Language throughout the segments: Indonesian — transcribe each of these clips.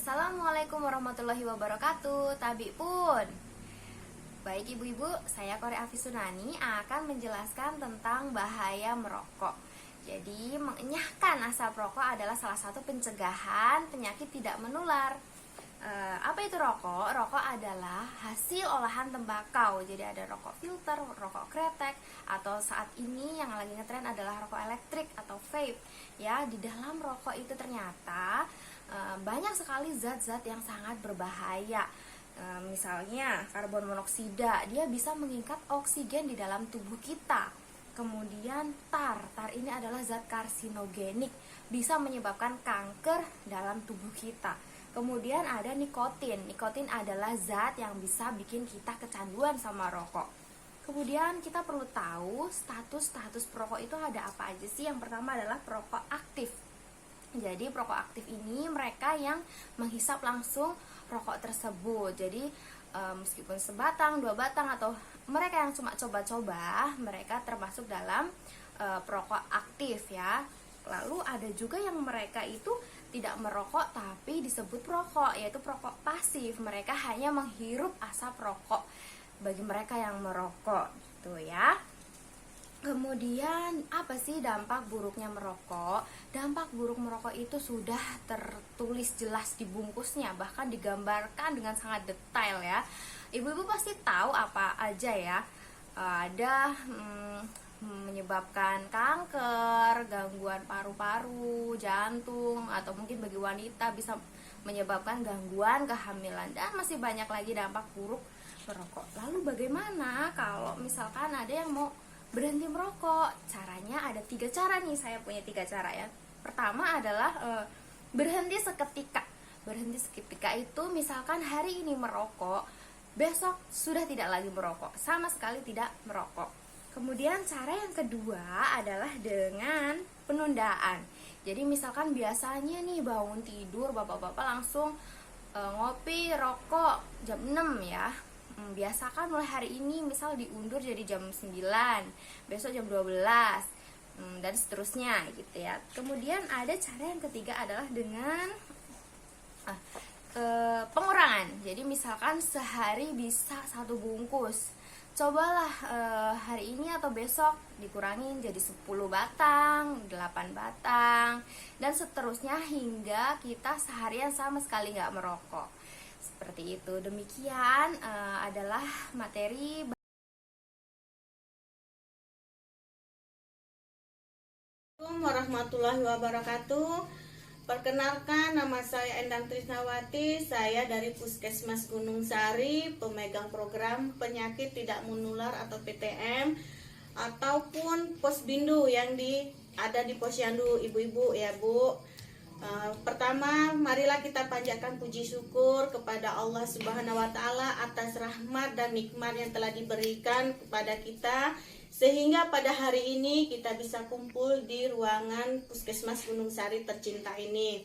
Assalamualaikum warahmatullahi wabarakatuh. Tabi pun. Baik ibu-ibu, saya Kore Afisunani akan menjelaskan tentang bahaya merokok. Jadi, mengenyahkan asap rokok adalah salah satu pencegahan penyakit tidak menular. Apa itu rokok? Rokok adalah hasil olahan tembakau. Jadi ada rokok filter, rokok kretek, atau saat ini yang lagi ngetren adalah rokok elektrik atau vape. Ya, di dalam rokok itu ternyata banyak sekali zat-zat yang sangat berbahaya. Misalnya karbon monoksida, dia bisa mengikat oksigen di dalam tubuh kita. Kemudian tar ini adalah zat karsinogenik, bisa menyebabkan kanker dalam tubuh kita. Kemudian ada nikotin adalah zat yang bisa bikin kita kecanduan sama rokok. Kemudian kita perlu tahu status perokok itu ada apa aja sih. Yang pertama adalah perokok aktif. Jadi perokok aktif ini mereka yang menghisap langsung rokok tersebut. Jadi meskipun sebatang, 2 batang, atau mereka yang cuma coba-coba, mereka termasuk dalam perokok aktif ya. Lalu ada juga yang mereka itu tidak merokok tapi disebut perokok, yaitu perokok pasif. Mereka hanya menghirup asap rokok bagi mereka yang merokok gitu ya. Kemudian apa sih dampak buruknya merokok? Dampak buruk merokok itu sudah tertulis jelas di bungkusnya, bahkan digambarkan dengan sangat detail ya. Ibu-ibu pasti tahu apa aja ya. Ada menyebabkan kanker, gangguan paru-paru, jantung, atau mungkin bagi wanita bisa menyebabkan gangguan kehamilan, dan masih banyak lagi dampak buruk merokok. Lalu bagaimana kalau misalkan ada yang mau berhenti merokok? Caranya ada 3 cara nih, saya punya 3 cara ya. Pertama adalah berhenti seketika. Berhenti seketika itu misalkan hari ini merokok, besok sudah tidak lagi merokok, sama sekali tidak merokok. Kemudian cara yang kedua adalah dengan penundaan. Jadi misalkan biasanya nih bangun tidur bapak-bapak langsung ngopi, rokok jam 6 ya. Biasakan mulai hari ini misal diundur jadi jam 9, besok jam 12, dan seterusnya gitu ya. Kemudian ada cara yang ketiga adalah dengan pengurangan. Jadi misalkan sehari bisa 1 bungkus, cobalah hari ini atau besok dikurangin jadi 10 batang, 8 batang, dan seterusnya hingga kita seharian sama sekali nggak merokok. Seperti itu. Demikian adalah materi. Assalamualaikum warahmatullahi wabarakatuh. Perkenalkan, nama saya Endang Trisnawati. Saya dari Puskesmas Gunung Sari, pemegang program penyakit tidak menular atau PTM, ataupun Posbindu yang ada di Posyandu, ibu-ibu ya Bu. Pertama, marilah kita panjatkan puji syukur kepada Allah Subhanahu wa Ta'ala atas rahmat dan nikmat yang telah diberikan kepada kita, sehingga pada hari ini kita bisa kumpul di ruangan Puskesmas Gunung Sari tercinta ini.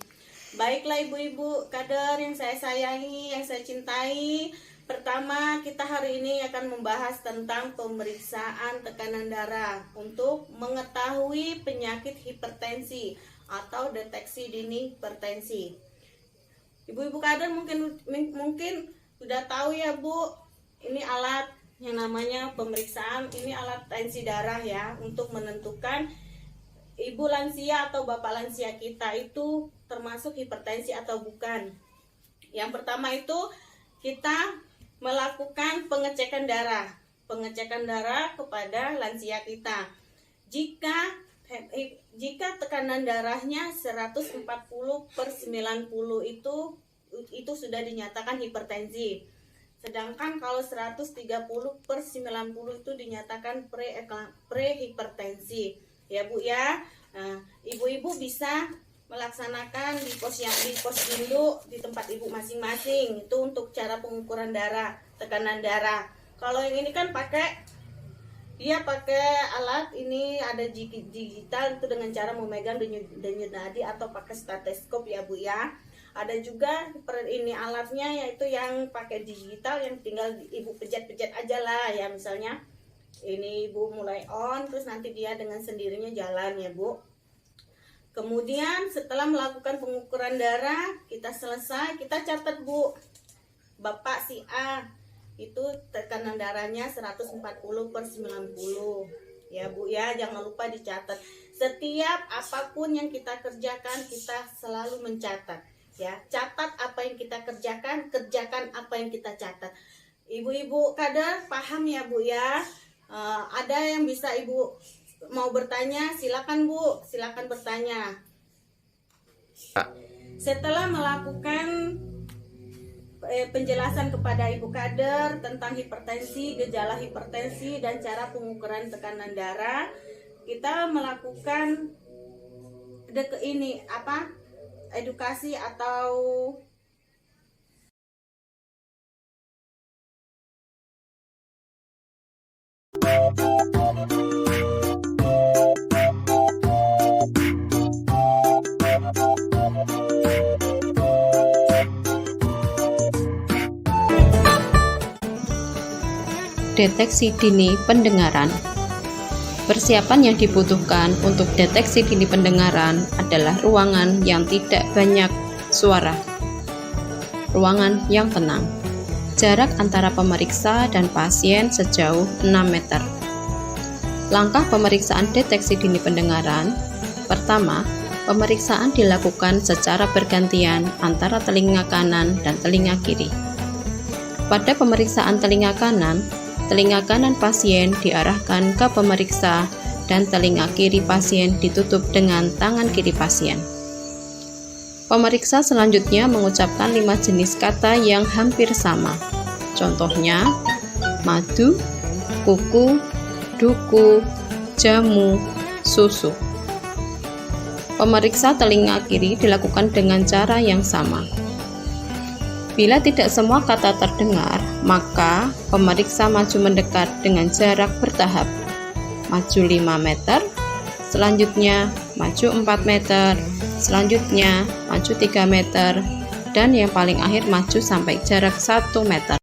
Baiklah ibu-ibu kader yang saya sayangi, yang saya cintai. Pertama, kita hari ini akan membahas tentang pemeriksaan tekanan darah untuk mengetahui penyakit hipertensi atau deteksi dini hipertensi. Ibu-ibu kader mungkin sudah tahu ya Bu, ini alat yang namanya pemeriksaan, ini alat tensi darah ya, untuk menentukan ibu lansia atau bapak lansia kita itu termasuk hipertensi atau bukan. Yang pertama itu kita melakukan pengecekan darah kepada lansia kita. Jika tekanan darahnya 140/90 itu sudah dinyatakan hipertensi. Sedangkan kalau 130/90 itu dinyatakan prehipertensi. Ya Bu ya. Nah, ibu-ibu bisa melaksanakan di posyandu di tempat ibu masing-masing. Itu untuk cara pengukuran darah, tekanan darah. Kalau yang ini kan dia pakai alat ini, ada digital itu dengan cara memegang denyut nadi atau pakai stetoskop ya Bu ya. Ada juga ini alatnya, yaitu yang pakai digital, yang tinggal ibu pejat-pejat aja lah ya. Misalnya ini ibu mulai on, terus nanti dia dengan sendirinya jalan ya Bu. Kemudian setelah melakukan pengukuran darah, kita selesai, kita catat Bu. Bapak si A itu tekanan darahnya 140/90. Ya Bu ya, jangan lupa dicatat. Setiap apapun yang kita kerjakan, kita selalu mencatat. Ya, catat apa yang kita kerjakan, kerjakan apa yang kita catat. Ibu-ibu kader paham ya Bu ya? Ada yang bisa Ibu mau bertanya, silakan Bu, silakan bertanya. Setelah melakukan penjelasan kepada Ibu kader tentang hipertensi, gejala hipertensi dan cara pengukuran tekanan darah, kita melakukan edukasi atau deteksi dini pendengaran. Persiapan yang dibutuhkan untuk deteksi dini pendengaran adalah ruangan yang tidak banyak suara, ruangan yang tenang, jarak antara pemeriksa dan pasien sejauh 6 meter. Langkah pemeriksaan deteksi dini pendengaran. Pertama, pemeriksaan dilakukan secara bergantian antara telinga kanan dan telinga kiri. Pada pemeriksaan telinga kanan pasien diarahkan ke pemeriksa dan telinga kiri pasien ditutup dengan tangan kiri pasien. Pemeriksa selanjutnya mengucapkan 5 jenis kata yang hampir sama. Contohnya, madu, kuku, duku, jamu, susu. Pemeriksa telinga kiri dilakukan dengan cara yang sama. Bila tidak semua kata terdengar, maka pemeriksa maju mendekat dengan jarak bertahap. Maju 5 meter, selanjutnya maju 4 meter, selanjutnya maju 3 meter, dan yang paling akhir maju sampai jarak 1 meter.